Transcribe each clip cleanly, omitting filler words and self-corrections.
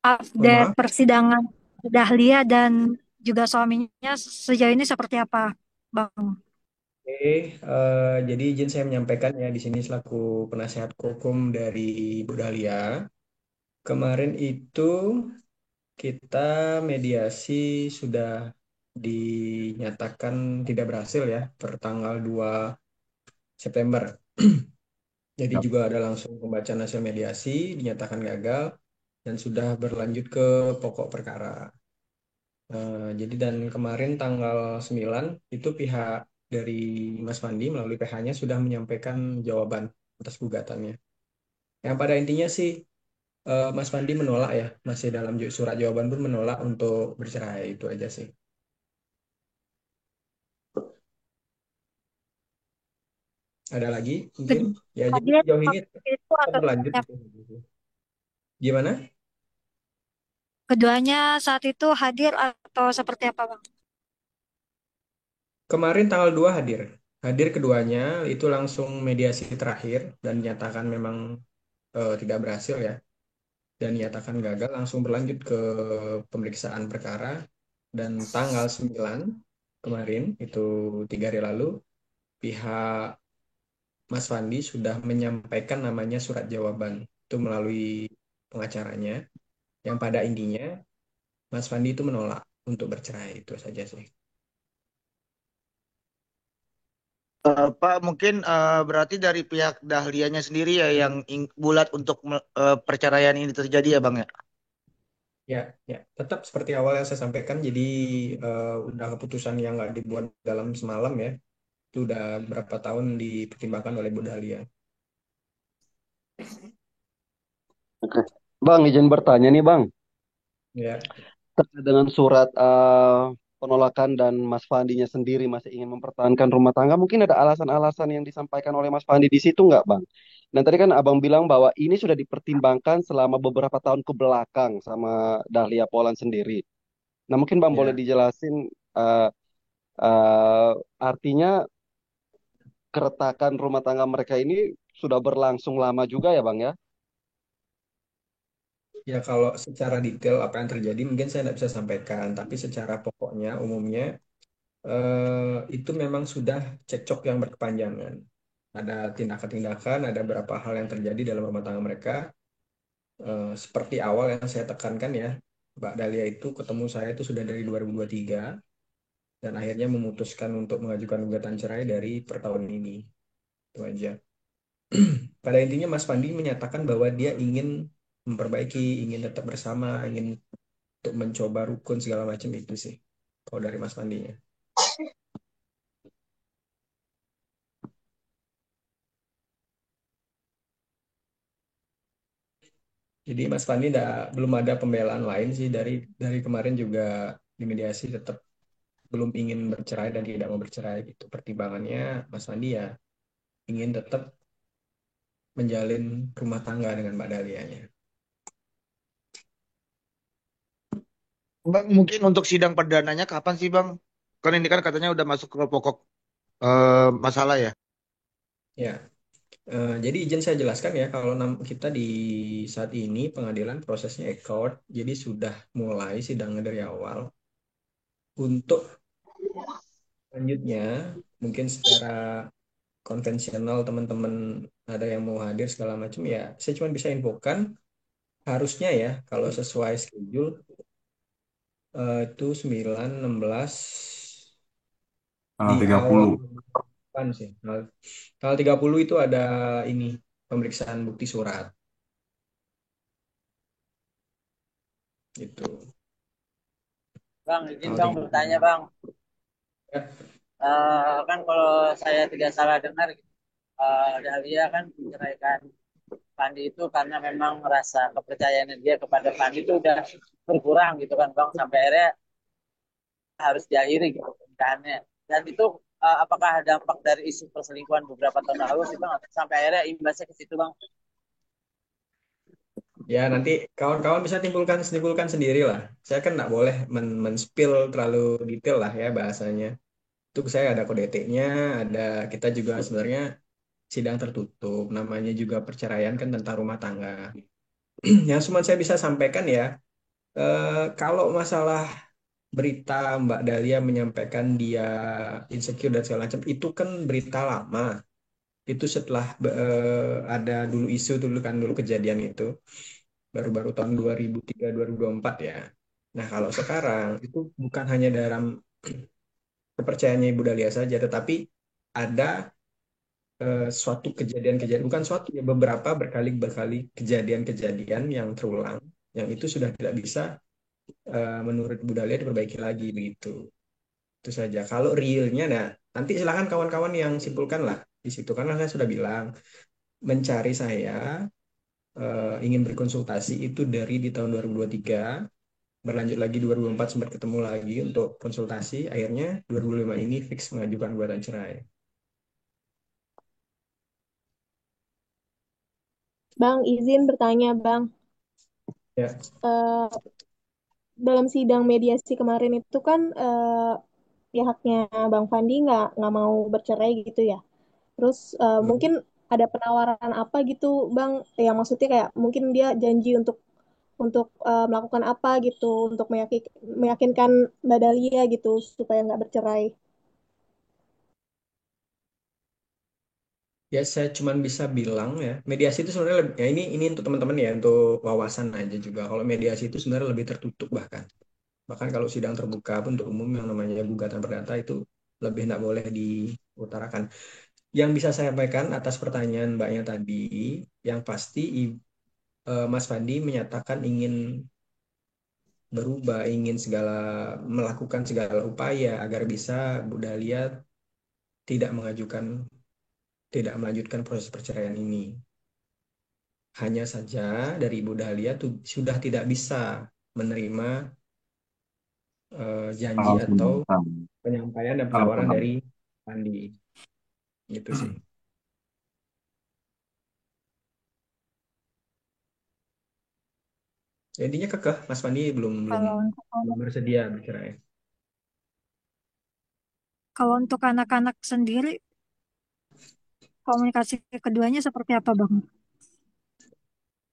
Mohon update maaf. persidangan Dahlia dan juga suaminya sejauh ini seperti apa, Bang? Oke, jadi izin saya menyampaikan ya di sini selaku penasihat hukum dari Bu Dahlia. Kemarin itu kita mediasi sudah dinyatakan tidak berhasil ya per tanggal 2 September. Jadi Yap. juga ada langsung pembacaan hasil mediasi dinyatakan gagal dan sudah berlanjut ke pokok perkara. Jadi dan kemarin tanggal 9 itu pihak dari Mas Fandi melalui PH-nya sudah menyampaikan jawaban atas gugatannya. Yang pada intinya sih Mas Fandi menolak ya, masih dalam surat jawaban pun menolak untuk bercerai itu aja sih. Ada lagi mungkin? Ya jadi Hadir sejauh ini waktu itu tetap atau berlanjut seperti apa? gitu. Gimana? Keduanya saat itu hadir atau seperti apa, Bang? Kemarin tanggal 2 hadir. Hadir keduanya itu langsung mediasi terakhir dan dinyatakan memang tidak berhasil ya. Dan dinyatakan gagal langsung berlanjut ke pemeriksaan perkara dan tanggal 9 kemarin itu 3 hari lalu pihak Mas Fandi sudah menyampaikan namanya surat jawaban itu melalui pengacaranya yang pada intinya Mas Fandi itu menolak untuk bercerai itu saja sih. Pak, mungkin berarti dari pihak Dahlianya sendiri ya yang bulat untuk perceraian ini terjadi ya, Bang ya? Ya, ya, tetap seperti awal yang saya sampaikan. Jadi udah keputusan yang nggak dibuat dalam semalam ya. Itu udah berapa tahun dipertimbangkan oleh Bu Dahlia. Oke. Bang, izin bertanya nih Bang, Ya, terkait dengan surat penolakan dan Mas Fandinya sendiri masih ingin mempertahankan rumah tangga, mungkin ada alasan-alasan yang disampaikan oleh Mas Fandi di situ nggak Bang? Dan tadi kan Abang bilang bahwa ini sudah dipertimbangkan selama beberapa tahun ke belakang sama Dahlia Poland sendiri. Nah mungkin Bang boleh ya, dijelasin eh, eh, artinya keretakan rumah tangga mereka ini sudah berlangsung lama juga ya Bang ya? ya kalau secara detail apa yang terjadi mungkin saya tidak bisa sampaikan. Tapi secara pokoknya umumnya itu memang sudah cekcok yang berkepanjangan. Ada tindakan-tindakan, ada beberapa hal yang terjadi dalam rumah tangga mereka. Seperti awal yang saya tekankan ya, Mbak Dahlia itu ketemu saya itu sudah dari 2023 dan akhirnya memutuskan untuk mengajukan gugatan cerai dari per tahun ini. Itu aja. Pada intinya Mas Pandi menyatakan bahwa dia ingin memperbaiki, ingin tetap bersama, ingin untuk mencoba rukun segala macam itu sih. Kalau dari Mas Pandinya. Jadi Mas Pandi belum ada pembelaan lain sih dari kemarin juga di mediasi tetap belum ingin bercerai dan tidak mau bercerai gitu. Pertimbangannya Mas Pandi ya ingin tetap menjalin rumah tangga dengan Mbak Dalianya. Bang, mungkin untuk sidang perdananya kapan sih, Bang? Kan ini kan katanya udah masuk ke pokok masalah ya. Ya, jadi izin saya jelaskan ya kalau kita di saat ini pengadilan prosesnya ekor, jadi sudah mulai sidangnya dari awal. Untuk selanjutnya, mungkin secara konvensional teman-teman ada yang mau hadir segala macam ya, saya cuma bisa infokan harusnya ya kalau sesuai schedule itu 9, 16 Tanggal di tiga awal puluh. depan sih. Tanggal 30 itu ada ini pemeriksaan bukti surat gitu. Bang, izin Tanggal Bang 30. bertanya Bang. Ya, Kan kalau saya tidak salah dengar, Dahlia kan menceraikan Pandi itu karena memang rasa kepercayaan dia kepada Pandi itu udah berkurang gitu kan Bang, sampai akhirnya harus diakhiri gitu pernikahannya. Dan itu apakah dampak dari isu perselingkuhan beberapa tahun lalu sih Bang, sampai akhirnya imbasnya ke situ Bang? ya nanti kawan-kawan bisa simpulkan sendiri lah. Saya kan nggak boleh men-spill terlalu detail lah ya bahasanya. Itu saya ada kode etiknya, ada kita juga sebenarnya sidang tertutup, namanya juga perceraian kan tentang rumah tangga. Yang cuma saya bisa sampaikan ya, Kalau masalah berita Mbak Dahlia menyampaikan dia insecure dan segala macam, itu kan berita lama. Itu setelah ada dulu isu dulu kan dulu kejadian itu baru-baru tahun 2003 2024 ya. Nah, kalau sekarang itu bukan hanya dalam kepercayaannya Ibu Dahlia saja, tetapi ada suatu kejadian-kejadian, bukan suatu ya, beberapa berkali-berkali kejadian-kejadian yang terulang, yang itu sudah tidak bisa menurut Ibu Dahlia diperbaiki lagi begitu. Itu saja. Kalau realnya, nah nanti silakan kawan-kawan yang simpulkan lah di situ, karena saya sudah bilang mencari saya ingin berkonsultasi itu dari di tahun 2023, berlanjut lagi 2024 sempat ketemu lagi untuk konsultasi, akhirnya 2025 ini fix mengajukan gugatan cerai. Bang, izin bertanya, Bang. Ya, Eh, dalam sidang mediasi kemarin itu kan pihaknya Bang Fandi nggak mau bercerai gitu ya. Terus hmm. mungkin ada penawaran apa gitu, Bang? Yang maksudnya kayak mungkin dia janji untuk melakukan apa gitu untuk meyakinkan Mbak Dahlia gitu supaya nggak bercerai. Ya saya cuma bisa bilang ya, mediasi itu sebenarnya ya ini untuk teman-teman ya, untuk wawasan aja juga. Kalau mediasi itu sebenarnya lebih tertutup bahkan. Bahkan kalau sidang terbuka pun untuk umum yang namanya gugatan perdata itu lebih tidak boleh diutarakan. Yang bisa saya sampaikan atas pertanyaan Mbaknya tadi, yang pasti Mas Fandi menyatakan ingin berubah, ingin melakukan segala upaya agar bisa Bu Dahlia tidak mengajukan, tidak melanjutkan proses perceraian ini. Hanya saja dari Ibu Dahlia tuh sudah tidak bisa menerima janji Oke, atau paham. penyampaian dan Oh, penawaran paham. dari Fandi. Gitu sih. Ya, intinya kekeh, Mas Fandi belum belum Kalau untuk belum bersedia bercerai. kalau untuk anak-anak sendiri, komunikasi keduanya seperti apa, Bang?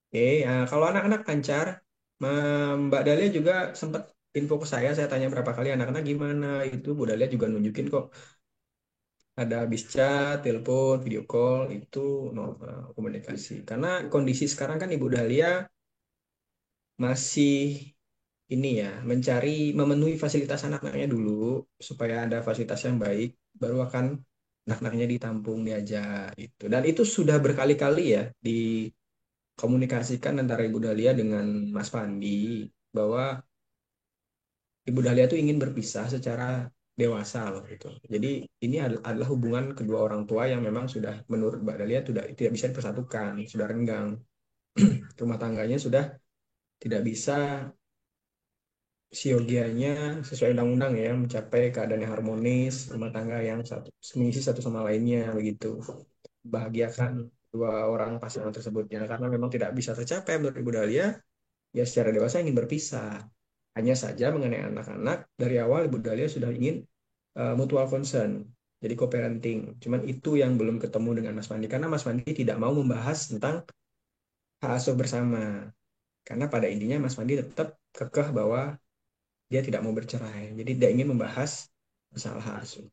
Oke, kalau anak-anak lancar, Mbak Dahlia juga sempat info ke saya tanya berapa kali anak-anak gimana, itu Bu Dahlia juga nunjukin kok ada habis chat, telepon, video call, itu normal komunikasi. Karena kondisi sekarang kan Ibu Dahlia masih ini ya, memenuhi fasilitas anak-anaknya dulu, supaya ada fasilitas yang baik, baru akan anak-anaknya ditampung, diajak itu. Dan itu sudah berkali-kali ya dikomunikasikan antara Ibu Dahlia dengan Mas Fandi, bahwa Ibu Dahlia tuh ingin berpisah secara dewasa loh gitu. Jadi ini adalah hubungan kedua orang tua yang memang sudah menurut Mbak Dahlia tidak bisa dipersatukan, sudah renggang. Rumah tangganya sudah tidak bisa siogianya sesuai undang-undang ya, mencapai keadaan yang harmonis, rumah tangga yang mengisi satu sama lainnya begitu. Bahagiakan dua orang pasangan tersebutnya, karena memang tidak bisa tercapai menurut Ibu Dahlia, ya secara dewasa ingin berpisah. Hanya saja mengenai anak-anak, dari awal Ibu Dahlia sudah ingin mutual concern, jadi co-parenting. Cuman itu yang belum ketemu dengan Mas Fandi, karena Mas Fandi tidak mau membahas tentang hak asuh bersama. Karena pada intinya Mas Fandi tetap kekeh bahwa dia tidak mau bercerai. Jadi tidak ingin membahas masalah hak asuh.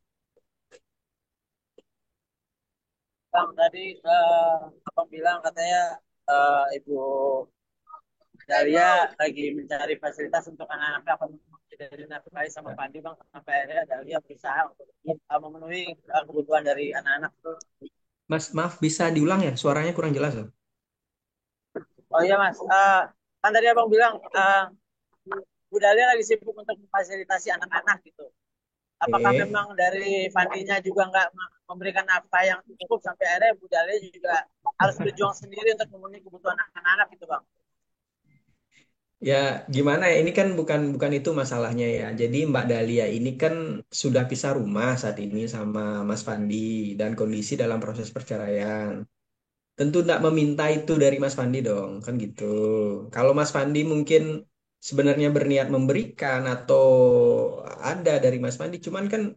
Bang, tadi abang bilang katanya Ibu Dahlia lagi mencari fasilitas untuk anak-anaknya apa dari nafkahi sama Pandi bang sampai akhirnya Dahlia berusaha untuk memenuhi kebutuhan dari anak-anak. Mas, maaf bisa diulang ya? Suaranya kurang jelas loh. Oh iya mas, kan tadi abang bilang Bu Dahlia lagi sibuk untuk memfasilitasi anak-anak gitu. Apakah Oke. memang dari Fandinya juga nggak memberikan nafkah yang cukup sampai akhirnya Bu Dahlia juga harus berjuang sendiri untuk memenuhi kebutuhan anak-anak gitu bang? Ya, gimana ya? Ini kan bukan bukan itu masalahnya ya. Jadi Mbak Dahlia ini kan sudah pisah rumah saat ini sama Mas Fandi, dan kondisi dalam proses perceraian. Tentu tidak meminta itu dari Mas Fandi dong, kan gitu. Kalau Mas Fandi mungkin sebenarnya berniat memberikan atau ada dari Mas Fandi, cuman kan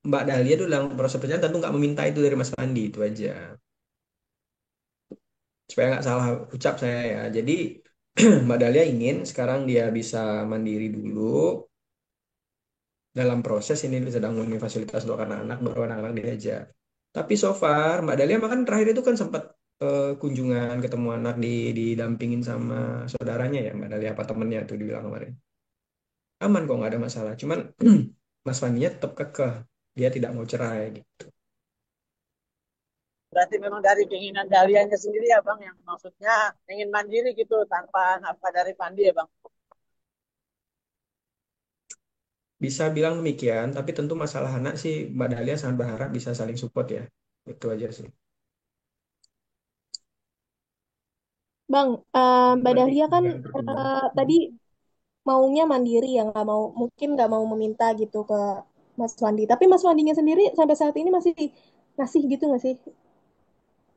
Mbak Dahlia itu dalam proses perceraian tentu nggak meminta itu dari Mas Fandi, itu aja. Supaya nggak salah ucap saya ya. Jadi Mbak Dahlia ingin sekarang dia bisa mandiri dulu dalam proses ini sedang memenuhi fasilitas untuk anak-anak baru anak-anak diajak. Tapi so far Mbak Dahlia makan terakhir itu kan sempat kunjungan ketemu anak didampingin sama saudaranya ya Mbak Dahlia apa temennya tuh dibilang kemarin. Aman kok nggak ada masalah. Cuman Mas Fandinya tetap kekeh dia tidak mau cerai gitu. Berarti memang dari keinginan Dahlianya sendiri ya Bang, yang maksudnya ingin mandiri gitu tanpa nafkah dari Pandi ya Bang. Bisa bilang demikian, tapi tentu masalah anak sih Mbak Dahlia sangat berharap bisa saling support ya. Itu aja sih. Bang, Mbak Nanti Dahlia kan yang pertemuan. tadi maunya mandiri ya, nggak mau mungkin nggak mau meminta gitu ke Mas Wandi. Tapi Mas Wandinya sendiri sampai saat ini masih ngasih gitu nggak sih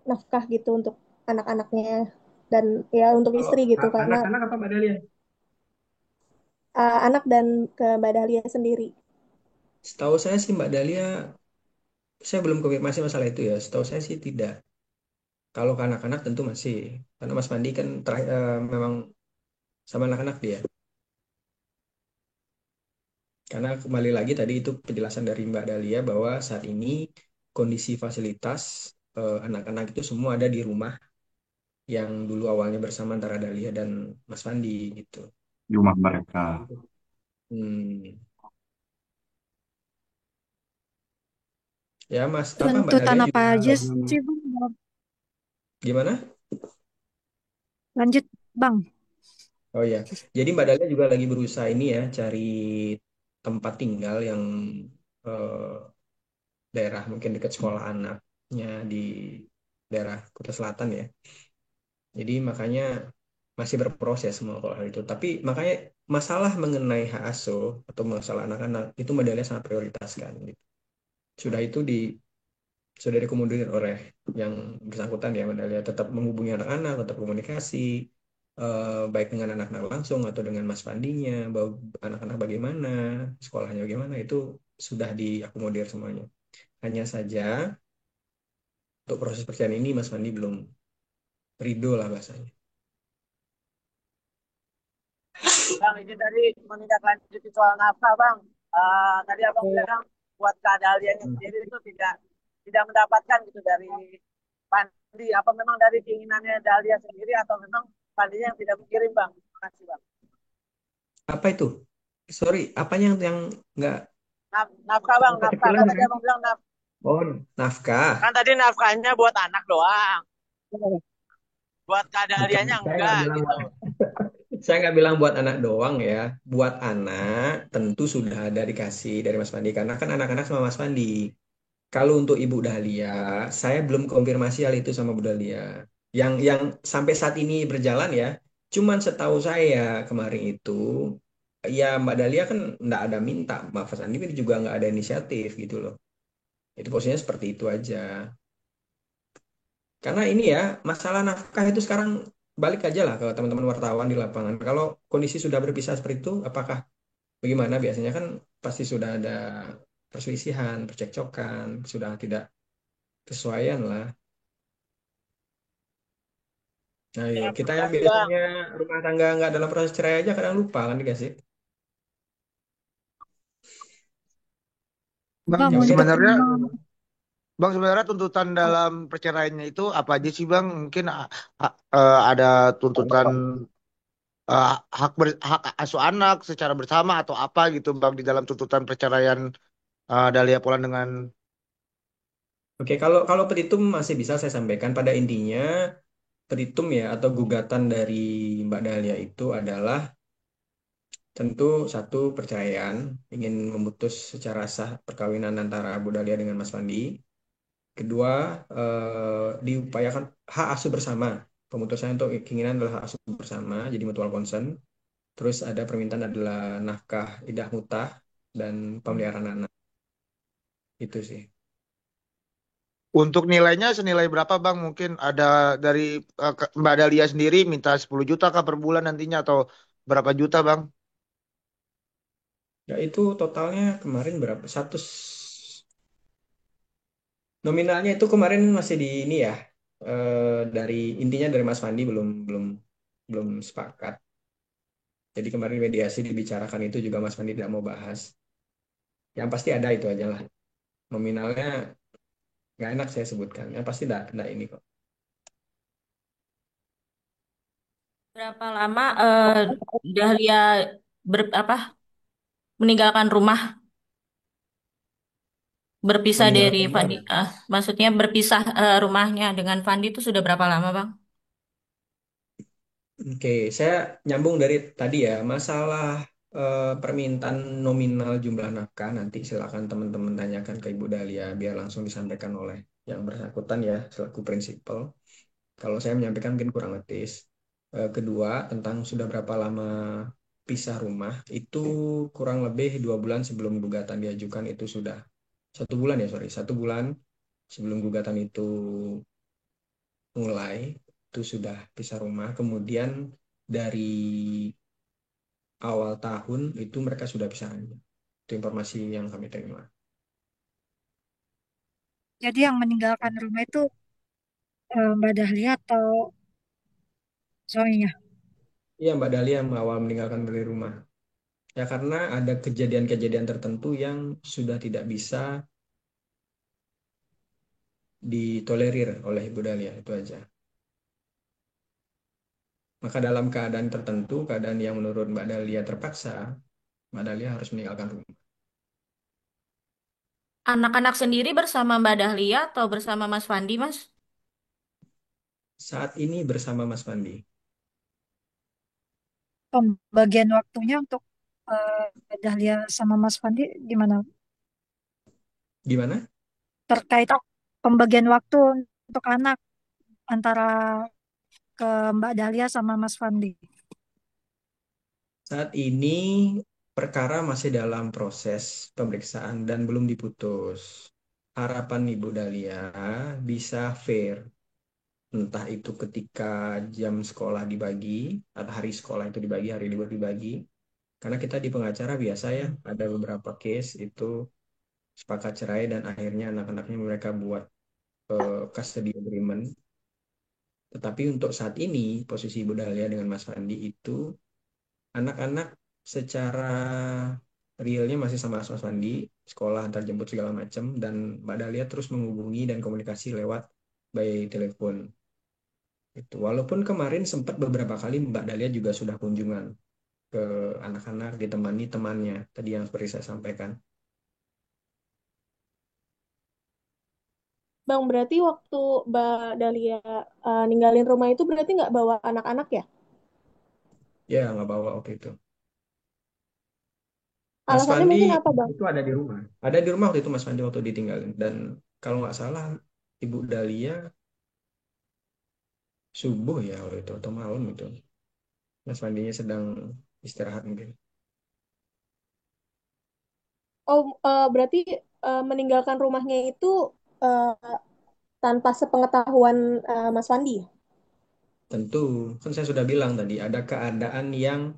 nafkah gitu untuk anak-anaknya dan ya untuk Kalau istri gitu karena anak-anak apa Mbak Dahlia? anak dan ke Mbak Dahlia sendiri. Setahu saya sih Mbak Dahlia, saya belum konfirmasi masalah itu ya. Setahu saya sih tidak. Kalau ke anak-anak tentu masih. Karena Mas Fandi kan memang sama anak-anak dia. Karena kembali lagi tadi itu penjelasan dari Mbak Dahlia bahwa saat ini kondisi fasilitas anak-anak itu semua ada di rumah yang dulu awalnya bersama antara Dahlia dan Mas Fandi gitu. Di rumah mereka. Hmm. Ya Mas, apa Mbak Tuntutan Dahlia apa juga aja lagi sih Bang? gimana? Lanjut Bang. Oh ya, jadi Mbak Dahlia juga lagi berusaha ini ya cari tempat tinggal yang eh, daerah mungkin dekat sekolah anaknya di daerah Kota Selatan ya. Jadi makanya masih berproses semua kalau hal itu. Tapi makanya masalah mengenai hak asuh atau masalah anak-anak itu Mbak Dahlia sangat prioritaskan. Gitu. Sudah itu sudah dikomodir oleh yang bersangkutan ya Mbak Dahlia tetap menghubungi anak-anak, tetap komunikasi baik dengan anak-anak langsung atau dengan Mas Pandinya, bahwa anak-anak bagaimana, sekolahnya bagaimana itu sudah diakomodir semuanya. Hanya saja untuk proses perceraian ini Mas Pandi belum ridho lah bahasanya. Bang, ini tadi menindaklanjuti soal nafkah Bang. Tadi Abang bilang buat Kak Dahlianya sendiri itu tidak mendapatkan gitu dari Pandi. Apa memang dari keinginannya Dahlia sendiri atau memang Pandinya yang tidak mengirim Bang? Terima kasih Bang. Apa itu? Sorry, apanya yang nggak Nafkah Bang, nafkah. kecilan Kan tadi kan? Abang bilang Oh, nafkah. kan tadi nafkahnya buat anak doang. Buat Kak Bukan, Dahlianya saya nggak enggak bilang gitu. buat, saya nggak bilang buat anak doang ya. Buat anak tentu sudah ada dikasih dari Mas Pandi karena kan anak-anak sama Mas Pandi. Kalau untuk Ibu Dahlia, saya belum konfirmasi hal itu sama Bu Dahlia. Yang sampai saat ini berjalan ya, cuman setahu saya kemarin itu, ya Mbak Dahlia kan nggak ada minta, Mbak Sandi juga nggak ada inisiatif gitu loh. Itu posisinya seperti itu aja. Karena ini ya, masalah nafkah itu sekarang balik aja lah ke teman-teman wartawan di lapangan. Kalau kondisi sudah berpisah seperti itu, apakah bagaimana? Biasanya kan pasti sudah ada perselisihan, percekcokan, sudah tidak kesesuaian lah. Nah, Ya, yuk. Kita yang makasih Bang. biasanya rumah tangga nggak dalam proses cerai aja kadang lupa kan dikasih. sih? Bang, Bang Ya mungkin untuk sebenarnya yang Bang sebenarnya tuntutan dalam perceraiannya itu apa aja sih Bang? Mungkin ada tuntutan hak asuh anak secara bersama atau apa gitu Bang di dalam tuntutan perceraian Dahlia Polan dengan oke, kalau kalau petitum masih bisa saya sampaikan pada intinya petitum ya atau gugatan dari Mbak Dahlia itu adalah tentu satu perceraian ingin memutus secara sah perkawinan antara Bu Dahlia dengan Mas Fandi. Kedua, diupayakan hak asuh bersama. Pemutusan untuk keinginan adalah hak asuh bersama, jadi mutual consent. Terus ada permintaan adalah nafkah idah mutah dan pemeliharaan anak. Itu sih. untuk nilainya senilai berapa Bang? Mungkin ada dari Mbak Dahlia sendiri minta 10 juta kah per bulan nantinya atau berapa juta Bang? Ya itu totalnya kemarin berapa? Nominalnya itu kemarin masih di ini ya. Dari intinya dari Mas Fandi belum belum belum sepakat. Jadi kemarin mediasi dibicarakan itu juga Mas Fandi tidak mau bahas. Yang pasti ada itu aja lah. Nominalnya nggak enak saya sebutkan. Yang pasti ada ini kok. Berapa lama Dahlia apa meninggalkan rumah, berpisah dari Meninggalkan Fandi? rumah. Maksudnya berpisah rumahnya dengan Fandi itu sudah berapa lama, Bang? Oke, saya nyambung dari tadi ya, masalah permintaan nominal jumlah nafkah nanti silakan teman-teman tanyakan ke Ibu Dahlia biar langsung disampaikan oleh yang bersangkutan ya selaku prinsipal. Kalau saya menyampaikan mungkin kurang etis. Kedua, tentang sudah berapa lama pisah rumah, itu kurang lebih 2 bulan sebelum gugatan diajukan itu sudah 1 bulan ya, sorry, 1 bulan sebelum gugatan itu mulai itu sudah pisah rumah. Kemudian dari awal tahun itu mereka sudah pisah aja. Itu informasi yang kami terima. Jadi yang meninggalkan rumah itu Mbak Dahlia atau suaminya? Iya, Mbak Dahlia yang awal meninggalkan dari rumah. Ya karena ada kejadian-kejadian tertentu yang sudah tidak bisa ditolerir oleh Ibu Dahlia, itu aja. Maka dalam keadaan tertentu, keadaan yang menurut Mbak Dahlia terpaksa, Mbak Dahlia harus meninggalkan rumah. Anak-anak sendiri bersama Mbak Dahlia atau bersama Mas Fandi, Mas? Saat ini bersama Mas Fandi. Pembagian waktunya untuk Dahlia sama Mas Fandi gimana? Gimana? Terkait pembagian waktu untuk anak antara ke Mbak Dahlia sama Mas Fandi. Saat ini perkara masih dalam proses pemeriksaan dan belum diputus. Harapan Ibu Dahlia bisa fair. Entah itu ketika jam sekolah dibagi, atau hari sekolah itu dibagi, hari libur dibagi. Karena kita di pengacara biasa ya, ada beberapa case itu sepakat cerai dan akhirnya anak-anaknya mereka buat custody agreement. Tetapi untuk saat ini, posisi Ibu Dahlia dengan Mas Fandi itu anak-anak secara realnya masih sama Mas Fandi, sekolah antar jemput segala macam, dan Mbak Dahlia terus menghubungi dan komunikasi lewat by telepon. Itu walaupun kemarin sempat beberapa kali Mbak Dahlia juga sudah kunjungan ke anak-anak ditemani temannya tadi yang seperti saya sampaikan. Bang, berarti waktu Mbak Dahlia ninggalin rumah itu berarti nggak bawa anak-anak ya? Ya nggak bawa waktu itu. Mas Alasannya Fandi mungkin apa, Bang? itu ada di rumah. Ada di rumah waktu itu Mas Fandi waktu ditinggalin. Dan kalau nggak salah Ibu Dahlia subuh ya waktu itu atau malam itu. Mas Fandinya sedang istirahat mungkin. Oh, berarti meninggalkan rumahnya itu eh, tanpa sepengetahuan Mas Wandi ya? Tentu, kan saya sudah bilang tadi ada keadaan yang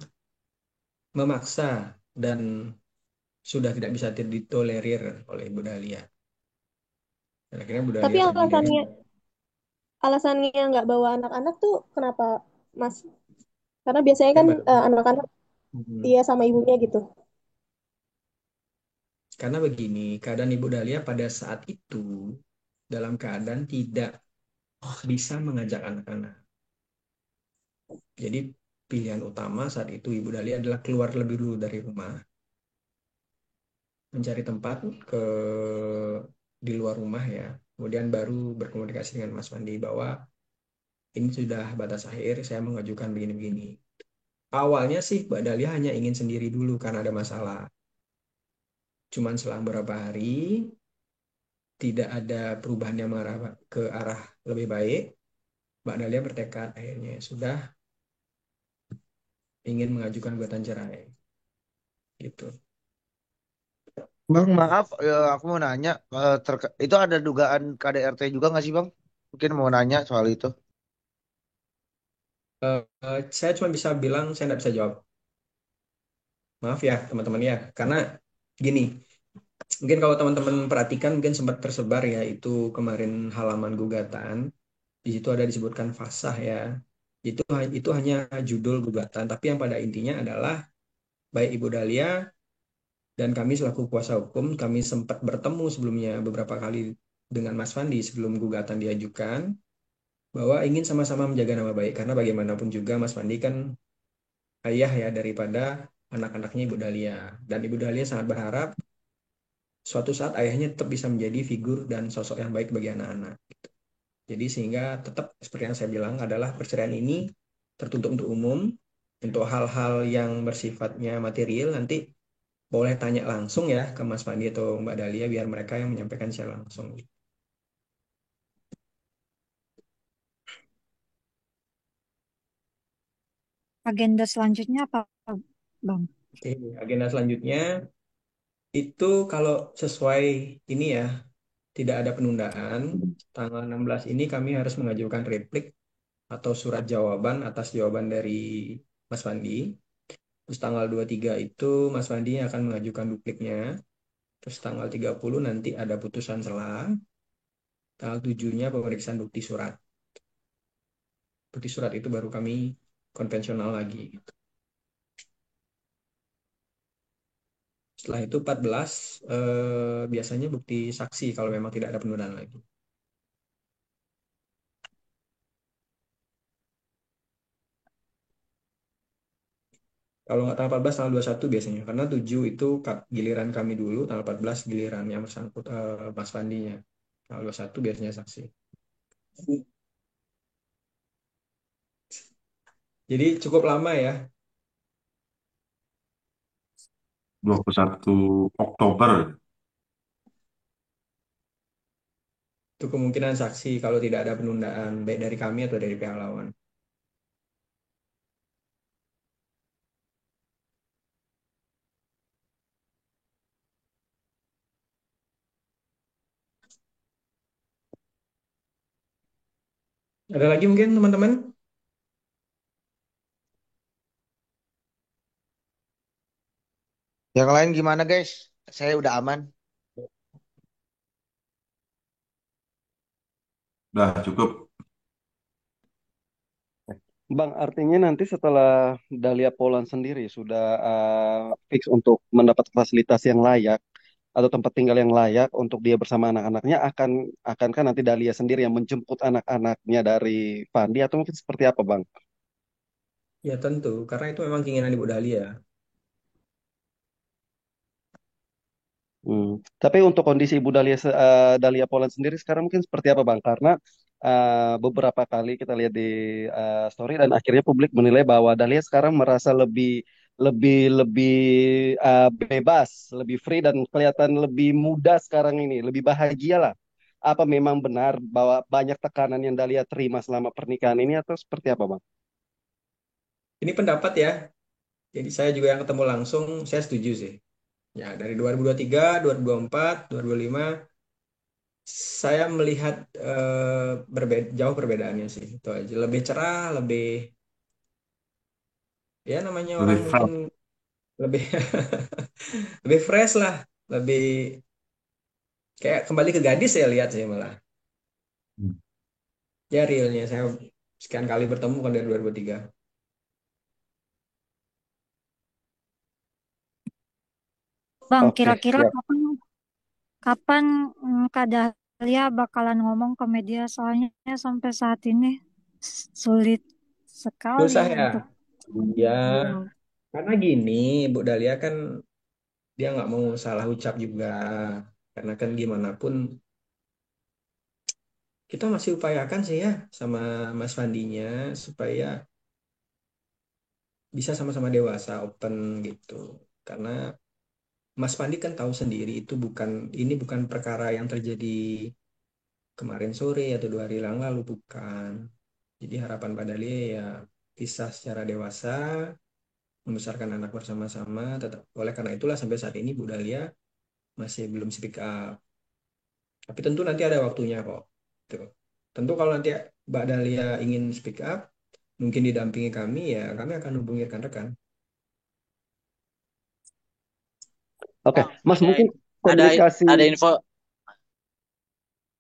memaksa dan sudah tidak bisa ditolerir oleh Ibu Dahlia. Dan akhirnya Ibu Tapi Dahlia pergi dari alasannya nggak bawa anak-anak tuh kenapa, Mas? Karena biasanya kan Hebat. anak-anak Hmm. iya sama ibunya gitu. Karena begini, keadaan Ibu Dahlia pada saat itu dalam keadaan tidak bisa mengajak anak-anak. Jadi pilihan utama saat itu Ibu Dahlia adalah keluar lebih dulu dari rumah, mencari tempat ke di luar rumah ya. Kemudian baru berkomunikasi dengan Mas Fandi bahwa ini sudah batas akhir, saya mengajukan begini-begini. Awalnya sih Mbak Dahlia hanya ingin sendiri dulu karena ada masalah. Cuman selang beberapa hari tidak ada perubahan yang mengarah ke arah lebih baik. Mbak Dahlia bertekad akhirnya sudah ingin mengajukan gugatan cerai gitu. Bang, maaf, aku mau nanya, itu ada dugaan KDRT juga nggak sih, Bang? Mungkin mau nanya soal itu. Saya cuma bisa bilang saya tidak bisa jawab. Maaf ya teman-teman ya, karena gini, mungkin kalau teman-teman perhatikan mungkin sempat tersebar ya itu kemarin halaman gugatan. Di situ ada disebutkan fasah ya. Itu hanya judul gugatan, tapi yang pada intinya adalah baik Ibu Dahlia dan kami selaku kuasa hukum, kami sempat bertemu sebelumnya beberapa kali dengan Mas Fandi sebelum gugatan diajukan, bahwa ingin sama-sama menjaga nama baik. Karena bagaimanapun juga Mas Fandi kan ayah ya daripada anak-anaknya Ibu Dahlia. Dan Ibu Dahlia sangat berharap suatu saat ayahnya tetap bisa menjadi figur dan sosok yang baik bagi anak-anak. Jadi sehingga tetap seperti yang saya bilang adalah perceraian ini tertutup untuk umum. Untuk hal-hal yang bersifatnya material nanti boleh tanya langsung ya ke Mas Fandi atau Mbak Dahlia biar mereka yang menyampaikan secara langsung. Agenda selanjutnya apa, Bang? Oke, agenda selanjutnya itu kalau sesuai ini ya, tidak ada penundaan, tanggal 16 ini kami harus mengajukan replik atau surat jawaban atas jawaban dari Mas Fandi. Terus tanggal 23 itu Mas Fandi akan mengajukan dupliknya. Terus tanggal 30 nanti ada putusan selah. Tanggal 7-nya pemeriksaan bukti surat. Bukti surat itu baru kami konvensional lagi, gitu. Setelah itu 14 biasanya bukti saksi kalau memang tidak ada penundaan lagi. Kalau nggak tanggal 14, tanggal 21 biasanya. Karena 7 itu giliran kami dulu, tanggal 14 giliran yang bersangkut Mas Fandinya. Tanggal 21 biasanya saksi. Jadi cukup lama ya. 21 Oktober. Itu kemungkinan saksi kalau tidak ada penundaan baik dari kami atau dari pihak lawan. Ada lagi mungkin teman-teman? Yang lain gimana guys? Saya udah aman. Udah cukup. Bang, artinya nanti setelah Dahlia Poland sendiri sudah fix untuk mendapat fasilitas yang layak atau tempat tinggal yang layak untuk dia bersama anak-anaknya, akankah nanti Dahlia sendiri yang menjemput anak-anaknya dari Fandi atau mungkin seperti apa, Bang? Ya tentu, karena itu memang keinginan Ibu Dahlia. Tapi untuk kondisi Ibu Dahlia, Dahlia Poland sendiri sekarang mungkin seperti apa, Bang? Karena beberapa kali kita lihat di story dan akhirnya publik menilai bahwa Dahlia sekarang merasa lebih lebih lebih bebas, lebih free dan kelihatan lebih muda sekarang ini, lebih bahagia lah. Apa memang benar bahwa banyak tekanan yang Dahlia terima selama pernikahan ini atau seperti apa, Bang? Ini pendapat ya. Jadi saya juga yang ketemu langsung, saya setuju sih. Ya, dari 2023, 2024, 2025, saya melihat jauh perbedaannya sih. Itu aja. Lebih cerah, lebih, ya namanya orang Lebih mungkin fresh. lebih lebih fresh lah. Lebih kayak kembali ke gadis saya lihat sih malah. Ya realnya, saya sekian kali bertemu kan dari 2023. Bang, Oke, kira-kira siap. kapan kapan Kak Dahlia bakalan ngomong ke media soalnya sampai saat ini sulit sekali Susah ya? untuk Ya, ngobrol. karena gini, Bu Dahlia kan dia nggak mau salah ucap juga. Karena kan gimana pun kita masih upayakan sih ya sama Mas Fandinya supaya bisa sama-sama dewasa, open gitu. Karena Mas Fandi kan tahu sendiri itu ini bukan perkara yang terjadi kemarin sore atau 2 hari yang lalu, bukan. Jadi harapan Pak Dahlia ya pisah secara dewasa, membesarkan anak bersama-sama. Tetap oleh karena itulah sampai saat ini Bu Dahlia masih belum speak up. Tapi tentu nanti ada waktunya kok. Tuh. Tentu kalau nanti Mbak Dahlia ingin speak up, mungkin didampingi kami ya kami akan hubungi rekan-rekan. Oke, Bang, Mas mungkin ada komunikasi ada info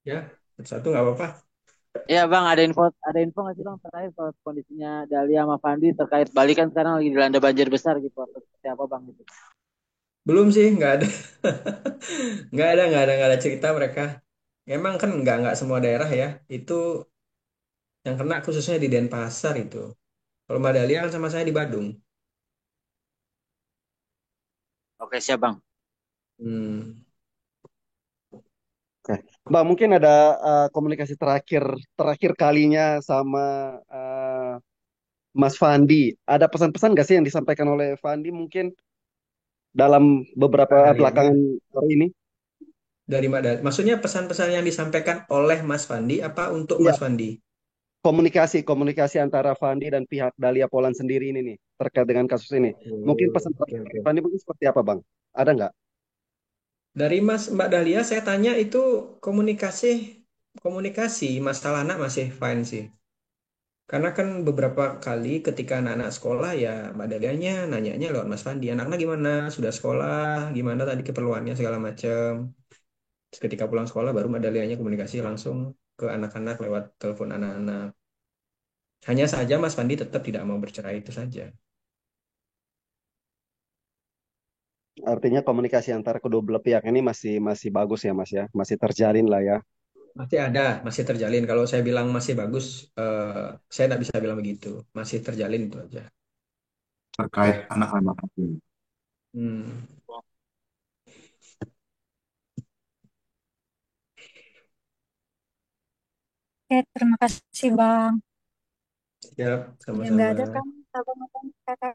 Ya, satu nggak apa-apa. Iya bang, ada info nggak sih bang terkait soal kondisinya Dahlia sama Fandi terkait Bali kan sekarang lagi dilanda banjir besar gitu atau seperti apa bang gitu? Belum sih, nggak ada. Nggak ada cerita mereka. Emang kan nggak semua daerah ya. Itu yang kena khususnya di Denpasar itu. Kalau Mbak Dahlia kan sama saya di Badung. Oke siap bang. Hmm. Oke. Bang, mungkin ada komunikasi terakhir terakhir kalinya sama eh, Mas Fandi. Ada pesan-pesan nggak sih yang disampaikan oleh Fandi mungkin dalam beberapa Mbak Dahlianya. belakangan hari ini? Dari Mbak Dahlia. Maksudnya pesan-pesan yang disampaikan oleh Mas Fandi apa untuk Iya, Mas Fandi? komunikasi antara Fandi dan pihak Dahlia Poland sendiri ini nih terkait dengan kasus ini. Mungkin Oh, pesan oke, terakhir dari oke. Fandi mungkin seperti apa, Bang? Ada nggak? Dari Mbak Dahlia saya tanya itu komunikasi komunikasi masalah anak masih fine sih. Karena kan beberapa kali ketika anak-anak sekolah ya Mbak Dahlianya nanyanya lewat Mas Fandi, anaknya gimana? Sudah sekolah? Gimana tadi keperluannya segala macam. Terus ketika pulang sekolah baru Mbak Dahlianya komunikasi langsung ke anak-anak lewat telepon anak-anak. Hanya saja Mas Fandi tetap tidak mau bercerai itu saja. Artinya komunikasi antara kedua belah pihak ini masih masih bagus ya, Mas ya, masih terjalin lah ya. Masih ada, masih terjalin. Kalau saya bilang masih bagus, saya tidak bisa bilang begitu. Masih terjalin itu aja. terkait anak-anak. Hmm. Oke, terima kasih Bang. Siap, Udah nggak sama-sama. ada kan abang-abang kakak